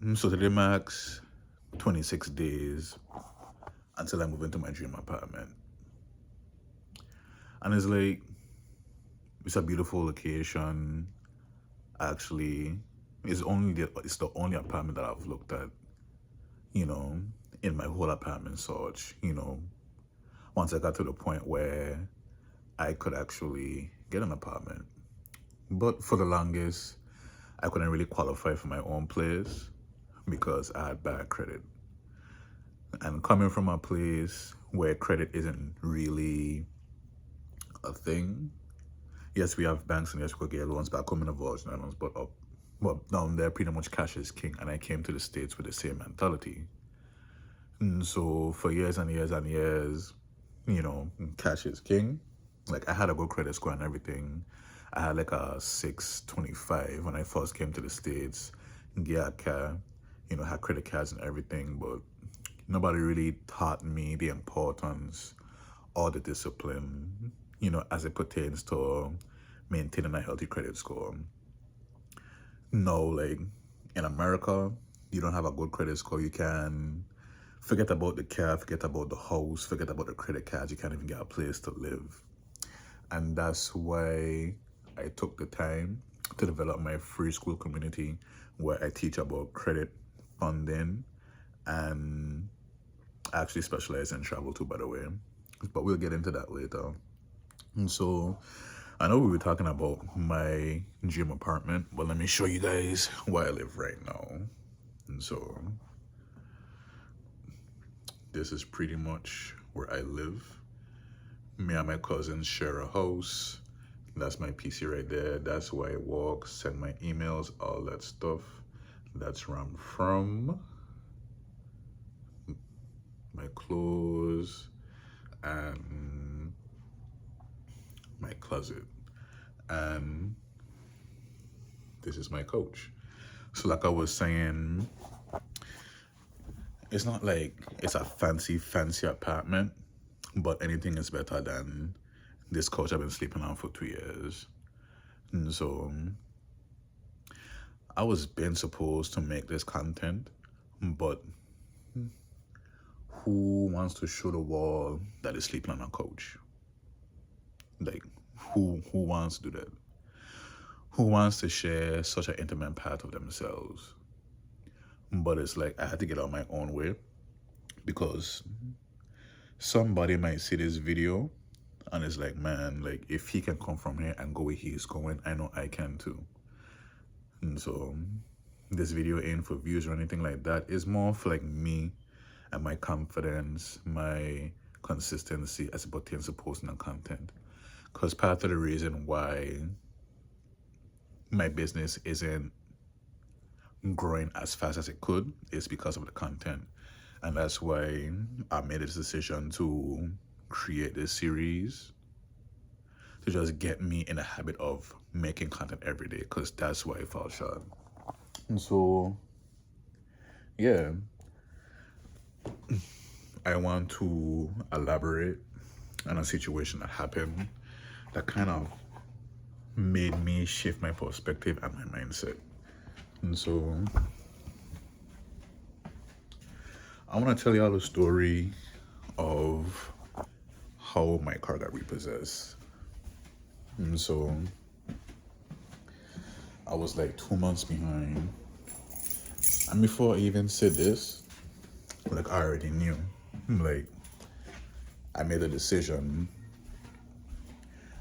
So today marks 26 days until I move into my dream apartment. And it's a beautiful location. Actually, it's the only apartment that I've looked at, you know, in my whole apartment search, once I got to the point where I could actually get an apartment. But for the longest, I couldn't really qualify for my own place because I had bad credit. And coming from a place where credit isn't really a thing, yes, we have banks and yes, we could get loans back home in the Virgin Islands, but down there, pretty much cash is king. And I came to the States with the same mentality. And so for years and years and years, cash is king. Like I had a good credit score and everything. I had like a 625 when I first came to the States. Yeah, had credit cards and everything, but nobody really taught me the importance or the discipline, as it pertains to maintaining a healthy credit score. No, like in America, you don't have a good credit score, you can forget about the car, forget about the house, forget about the credit cards, you can't even get a place to live. And that's why I took the time to develop my free school community where I teach about credit funding and I actually specialize in travel too, by the way. But we'll get into that later. And so I know we were talking about my dream apartment, but let me show you guys where I live right now. And so this is pretty much where I live. Me and my cousins share a house. That's my PC right there. That's where I walk, send my emails, all that stuff. That's where I'm from. My clothes and my closet. And this is my couch. So like I was saying, it's not like it's a fancy apartment, but anything is better than this couch I've been sleeping on for 2 years. And so I was been supposed to make this content, but who wants to show the world that is sleeping on a couch? Like who wants to do that? Who wants to share such an intimate part of themselves? But it's like I had to get out my own way because somebody might see this video and it's like, man, like if he can come from here and go where he's going, I know I can too. And so this video ain't for views or anything like that. It's more for like me and my confidence, my consistency as it pertains to posting the content. Because part of the reason why my business isn't growing as fast as it could is because of the content. And that's why I made this decision to create this series to just get me in the habit of making content every day, because that's why I fell short. And so, yeah, I want to elaborate on a situation that happened that kind of made me shift my perspective and my mindset. And so I want to tell y'all the story of how my car got repossessed. And so I was like 2 months behind. And before I even said this, like I already knew. Like I made a decision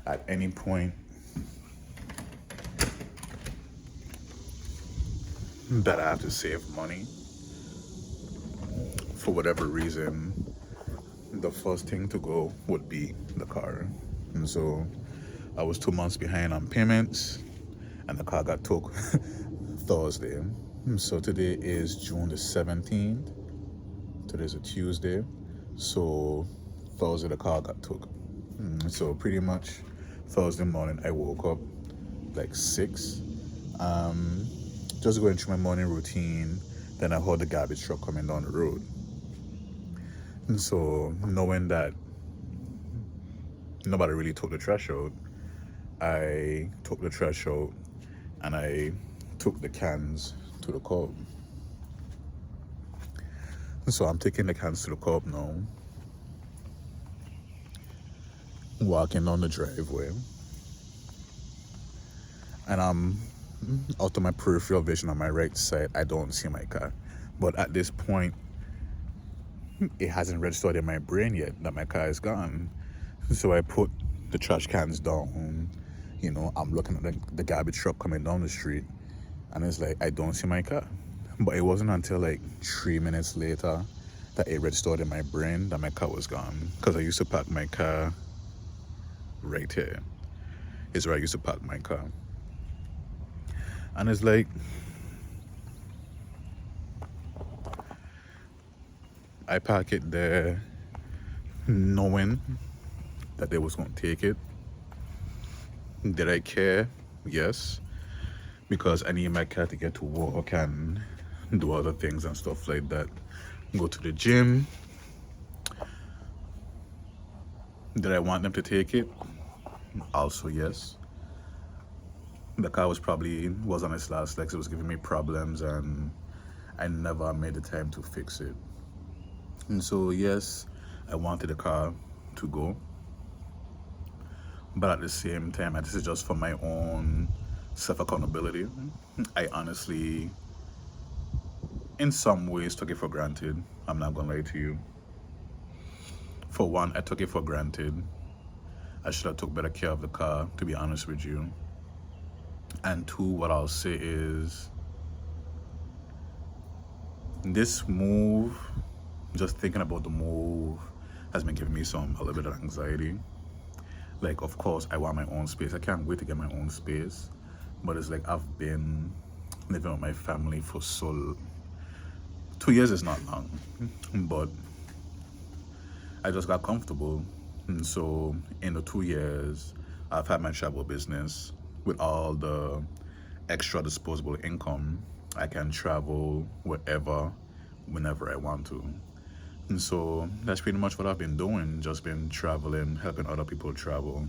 at any point that I have to save money for whatever reason, the first thing to go would be the car. And so I was 2 months behind on payments and the car got took Thursday. So today is June the 17th. Today's a Tuesday. So Thursday the car got took. So pretty much Thursday morning I woke up like 6. Just going through my morning routine. Then I heard the garbage truck coming down the road. And so knowing that nobody really took the trash out, I took the trash out and I took the cans to the curb. So I'm taking the cans to the curb now, walking down the driveway, and I'm out of my peripheral vision on my right side. I don't see my car. But at this point, it hasn't registered in my brain yet that my car is gone. So I put the trash cans down. I'm looking at the garbage truck coming down the street, and it's like, I don't see my car. But it wasn't until like 3 minutes later that it registered in my brain that my car was gone. Because I used to park my car right here. Is where I used to park my car. And it's like, I park it there knowing that they was going to take it. Did I care? Yes. Because I need my car to get to work and do other things and stuff like that. Go to the gym. Did I want them to take it? Also, yes. The car was on its last legs. It was giving me problems and I never made the time to fix it. And so, yes, I wanted the car to go. But at the same time, and this is just for my own self-accountability, I honestly, in some ways, took it for granted. I'm not gonna lie to you. For one, I took it for granted. I should have took better care of the car, to be honest with you. And two, what I'll say is, this move, just thinking about the move, has been giving me a little bit of anxiety. Like, of course, I want my own space. I can't wait to get my own space. But it's like I've been living with my family for 2 years is not long. But I just got comfortable. And so in the 2 years, I've had my travel business with all the extra disposable income. I can travel wherever, whenever I want to. And so that's pretty much what I've been doing, just been traveling, helping other people travel.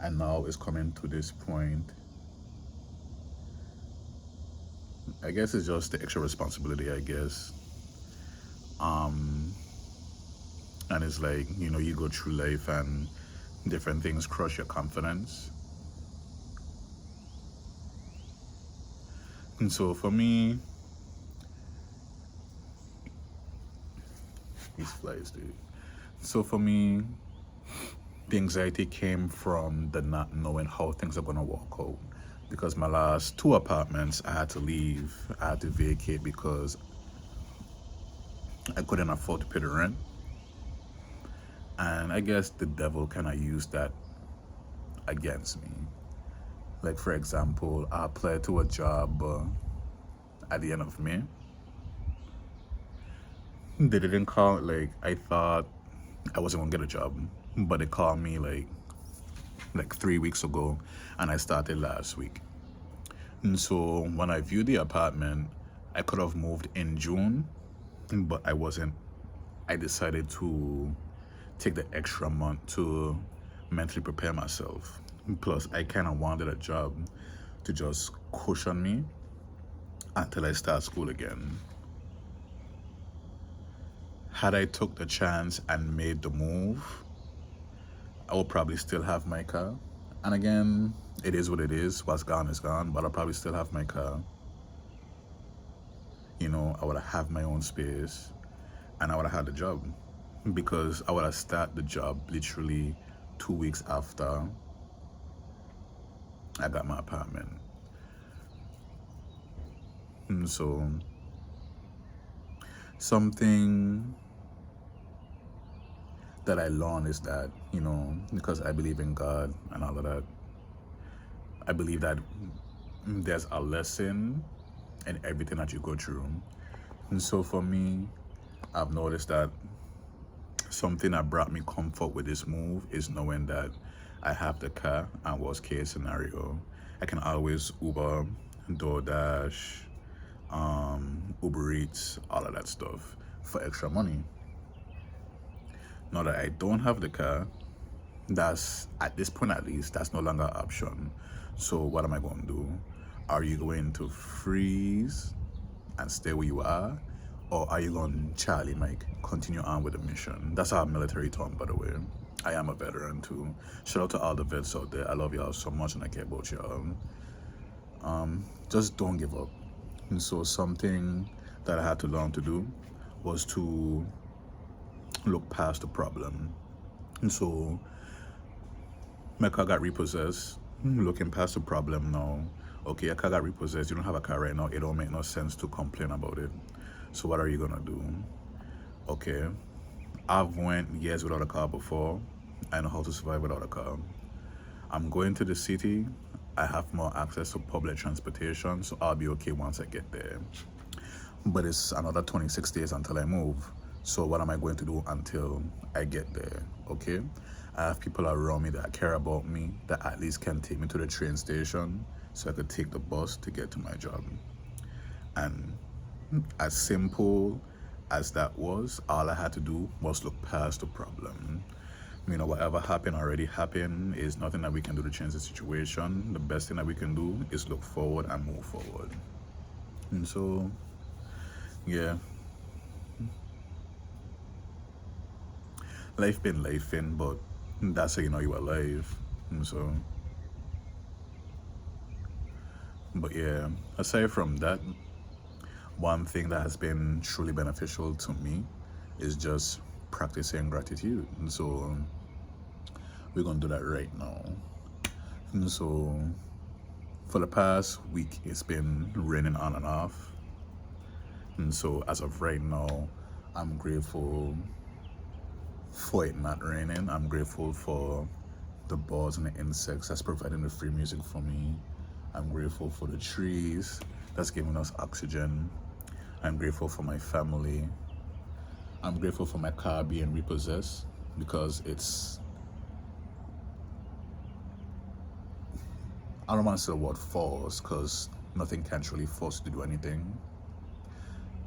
And now it's coming to this point. I guess it's just the extra responsibility, I guess. And it's like, you go through life and different things crush your confidence. And so for me, these flies, dude. So for me, the anxiety came from the not knowing how things are gonna work out. Because my last 2 apartments, I had to leave. I had to vacate because I couldn't afford to pay the rent. And I guess the devil kind of used that against me. Like, for example, I applied to a job at the end of May. They didn't call, like, I thought I wasn't gonna get a job, but they called me like 3 weeks ago, and I started last week. And so when I viewed the apartment, I could have moved in June, but I wasn't. I decided to take the extra month to mentally prepare myself. Plus, I kind of wanted a job to just cushion me until I start school again. Had I took the chance and made the move, I would probably still have my car. And again, it is what it is. What's gone is gone, but I'll probably still have my car. I would have my own space and I would have had the job, because I would have started the job literally 2 weeks after I got my apartment. And so something that I learned is that, because I believe in God and all of that, I believe that there's a lesson in everything that you go through. And so for me, I've noticed that something that brought me comfort with this move is knowing that I have the car, and worst case scenario, I can always Uber, DoorDash, Uber Eats, all of that stuff for extra money. Now that I don't have the car, that's, at this point at least, that's no longer an option. So what am I going to do? Are you going to freeze and stay where you are? Or are you going to Charlie Mike, continue on with the mission? That's our military term, by the way. I am a veteran too. Shout out to all the vets out there. I love y'all so much and I care about y'all. Just don't give up. And so something that I had to learn to do was to look past the problem. And so my car got repossessed. Looking past the problem now. Okay, your car got repossessed. You don't have a car right now. It don't make no sense to complain about it. So what are you gonna do? Okay, I've went years without a car before. I know how to survive without a car. I'm going to the city. I have more access to public transportation, so I'll be okay once I get there. But it's another 26 days until I move. So what am I going to do until I get there? Okay, I have people around me that care about me, that at least can take me to the train station so I could take the bus to get to my job. And as simple as that was, all I had to do was look past the problem. You know, whatever happened already happened. Is nothing that we can do to change the situation. The best thing that we can do is look forward and move forward. And so, yeah, life been lifing, but that's how you know you're alive. And so, but yeah, aside from that, one thing that has been truly beneficial to me is just practicing gratitude. And so we're gonna do that right now. And so for the past week, it's been raining on and off. And so as of right now, I'm grateful for it not raining. I'm grateful for the birds and the insects that's providing the free music for me. I'm grateful for the trees that's giving us oxygen. I'm grateful for my family. I'm grateful for my car being repossessed because it's, I don't want to say the word force because nothing can truly force you to do anything.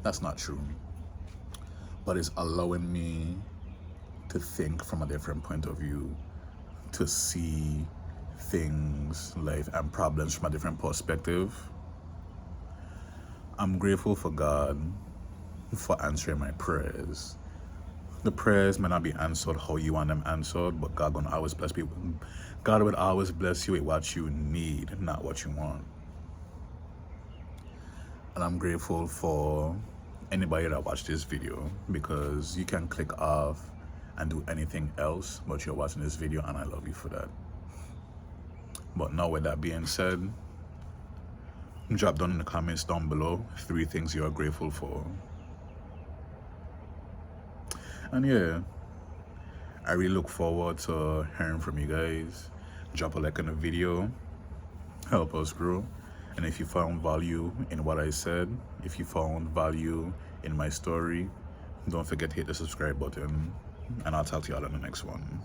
That's not true. But it's allowing me to think from a different point of view, to see things, life, and problems from a different perspective. I'm grateful for God for answering my prayers. The prayers may not be answered how you want them answered, but God gonna always bless people. God will always bless you with what you need, not what you want. And I'm grateful for anybody that watched this video, because you can click off and do anything else, but you're watching this video and I love you for that. But now with that being said, drop down in the comments down below 3 things you are grateful for. And yeah, I really look forward to hearing from you guys. Drop a like on the video, help us grow. And if you found value in what I said, if you found value in my story, don't forget to hit the subscribe button, and I'll talk to y'all in the next one.